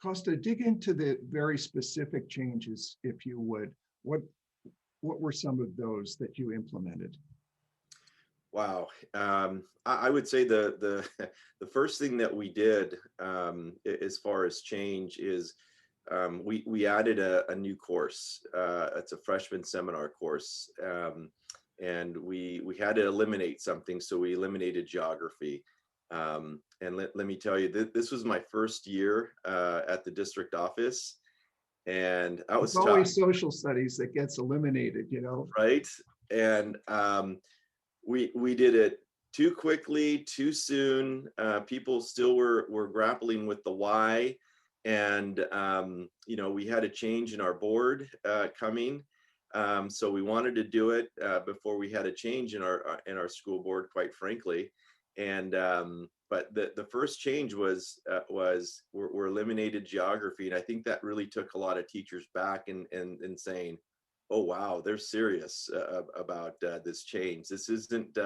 Costa, dig into the very specific changes, if you would. What were some of those that you implemented? Wow. I would say the the first thing that we did as far as change is we added a new course. It's a freshman seminar course, and we had to eliminate something, so we eliminated geography. And let me tell you, this was my first year at the district office, and that It's was tough, always social studies that gets eliminated, you know? right? And we did it too quickly, too soon. People still were grappling with the why, and we had a change in our board coming, so we wanted to do it before we had a change in our school board, quite frankly. And but the first change was we're eliminated geography, and I think that really took a lot of teachers back and saying, oh wow, they're serious about this change. This isn't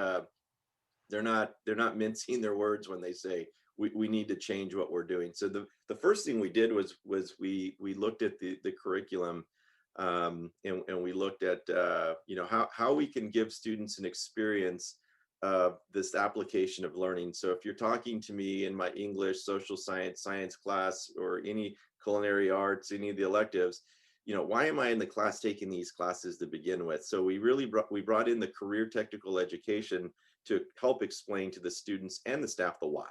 they're not mincing their words when they say we need to change what we're doing. So the first thing we did was we looked at the curriculum, and we looked at how we can give students an experience of this application of learning. So if you're talking to me in my English, social science class, or any culinary arts, any of the electives, why am I in the class taking these classes to begin with? So we really brought in the career technical education to help explain to the students and the staff the why,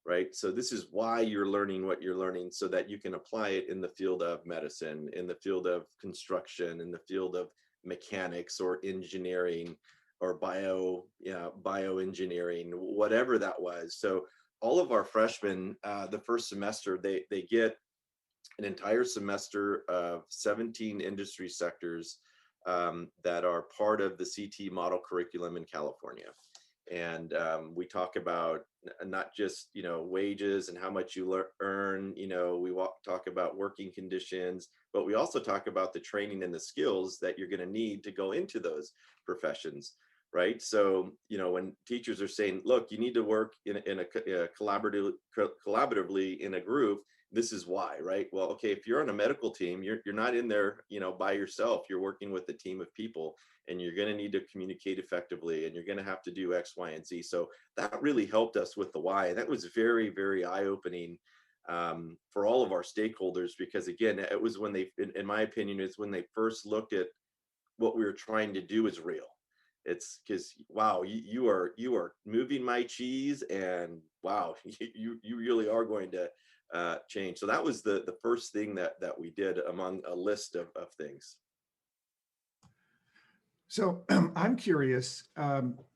right? So this is why you're learning what you're learning, so that you can apply it in the field of medicine, in the field of construction, in the field of mechanics or engineering or bioengineering, whatever that was. So all of our freshmen, the first semester, they get an entire semester of 17 industry sectors that are part of the CT model curriculum in California. And we talk about not just wages and how much you earn. We talk about working conditions, but we also talk about the training and the skills that you're going to need to go into those professions, right? So when teachers are saying, look, you need to work in a collaboratively in a group, this is why, right? Well, okay, if you're on a medical team, you're not in there, by yourself. You're working with a team of people, and you're going to need to communicate effectively, and you're going to have to do X, Y, and Z. So that really helped us with the why. And that was very, very eye-opening for all of our stakeholders, because again, it was when they, in my opinion, it's when they first looked at what we were trying to do is real. It's because, wow, you are moving my cheese, and wow, you really are going to change. So that was the first thing that we did among a list of things. So I'm curious,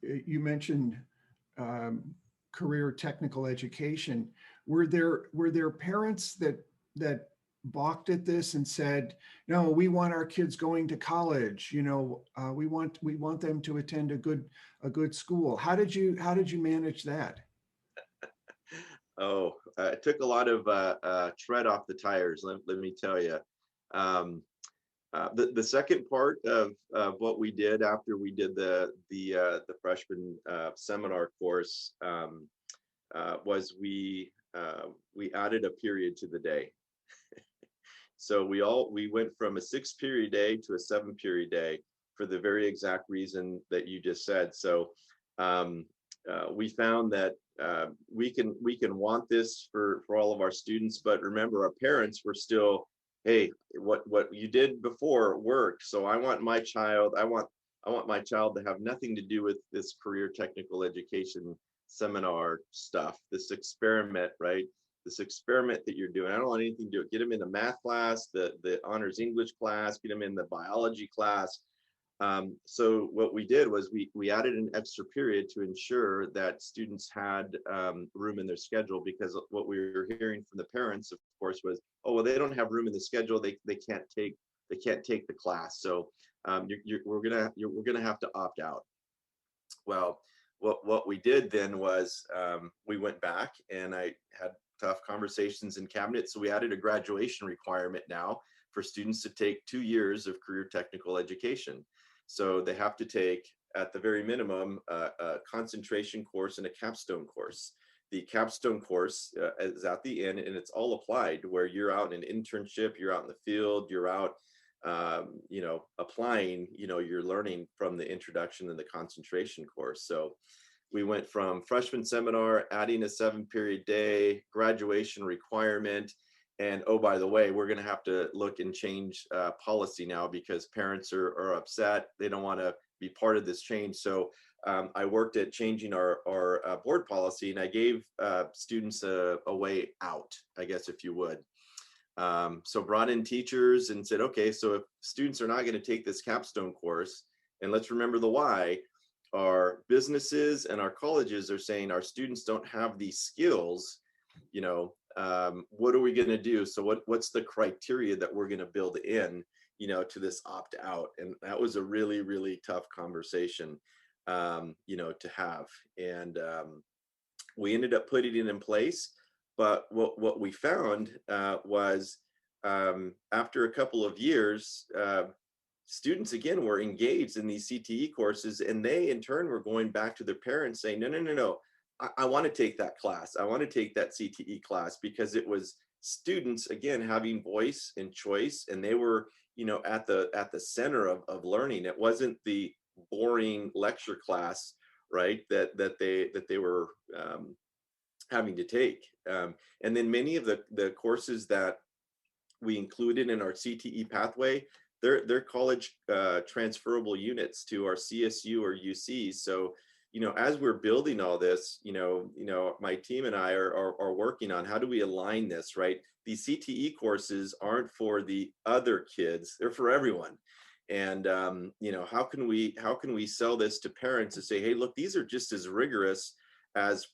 you mentioned career technical education. Were there parents that balked at this and said, no, we want our kids going to college, we want them to attend a good school? How did you manage that? Oh, it took a lot of tread off the tires, let me tell you. The second part of what we did after we did the freshman seminar course was we added a period to the day. So we went from a 6-period day to a 7-period day for the very exact reason that you just said. So we found that we can want this for all of our students, but remember, our parents were still, hey, what you did before worked, so I want my child to have nothing to do with this career technical education seminar stuff, this experiment, right? This experiment that you're doing, I don't want anything to do with it. Get them in the math class, the honors English class, get them in the biology class. So what we did was we added an extra period to ensure that students had room in their schedule, because what we were hearing from the parents, of course, was, oh, well, they don't have room in the schedule. They can't take the class. So we're gonna have to opt out. Well, what we did then was we went back, and I had tough conversations in cabinet. So we added a graduation requirement now for students to take 2 years of career technical education. So they have to take, at the very minimum, a concentration course and a capstone course. the capstone course is at the end, and it's all applied, where you're out in an internship, you're out in the field, you're out, applying, you're learning from the introduction and the concentration course. So we went from freshman seminar, adding a 7-period day, graduation requirement. And oh, by the way, we're going to have to look and change policy now, because parents are upset. They don't want to be part of this change. So I worked at changing our board policy, and I gave students a way out, I guess, if you would. So brought in teachers and said, okay, so if students are not going to take this capstone course, and let's remember the why, our businesses and our colleges are saying our students don't have these skills, what are we going to do? So what's the criteria that we're going to build in, to this opt out? And that was a really, really tough conversation, to have. And we ended up putting it in place. But what we found was after a couple of years, students again were engaged in these CTE courses, and they in turn were going back to their parents saying, no, I want to take that class. I want to take that CTE class, because it was students again having voice and choice, and they were, at the center of learning. It wasn't the boring lecture class, right, that they were having to take. And then many of the courses that we included in our CTE pathway, they're college transferable units to our CSU or UC. So, as we're building all this, my team and I are working on how do we align this, right? These CTE courses aren't for the other kids; they're for everyone. And how can we sell this to parents to say, hey, look, these are just as rigorous as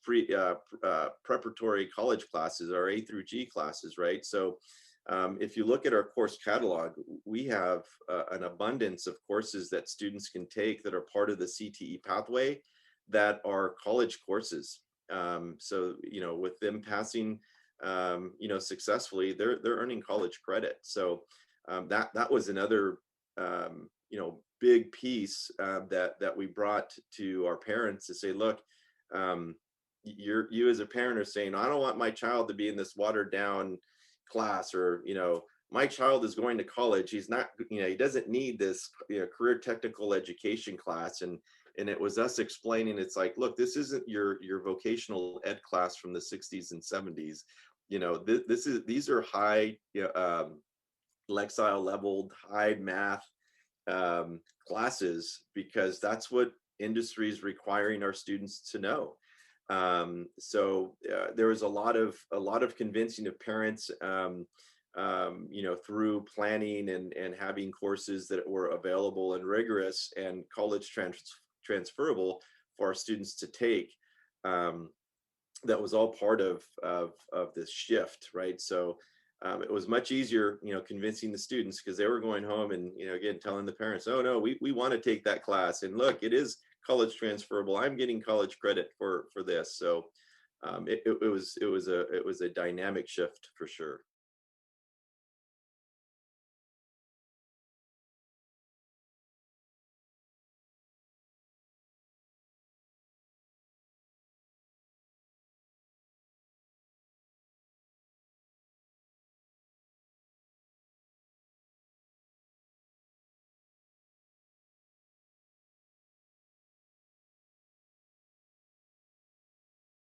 preparatory college classes, or A through G classes, right? So if you look at our course catalog, we have an abundance of courses that students can take that are part of the CTE pathway that are college courses. So, with them passing, successfully, they're earning college credit. So that was another, big piece that we brought to our parents to say, look, you as a parent are saying, I don't want my child to be in this watered down class, or my child is going to college, he's not, he doesn't need this career technical education class. And it was us explaining, it's like, look, this isn't your vocational ed class from the 60s and 70s. These are high Lexile leveled, high math classes, because that's what industry is requiring our students to know. So there was a lot of convincing of parents, through planning and having courses that were available and rigorous and college transferable for our students to take. That was all part of this shift, right? So it was much easier, convincing the students, because they were going home and, again, telling the parents, oh no, we want to take that class, and look, it is college transferable. I'm getting college credit for this. So it was a dynamic shift for sure.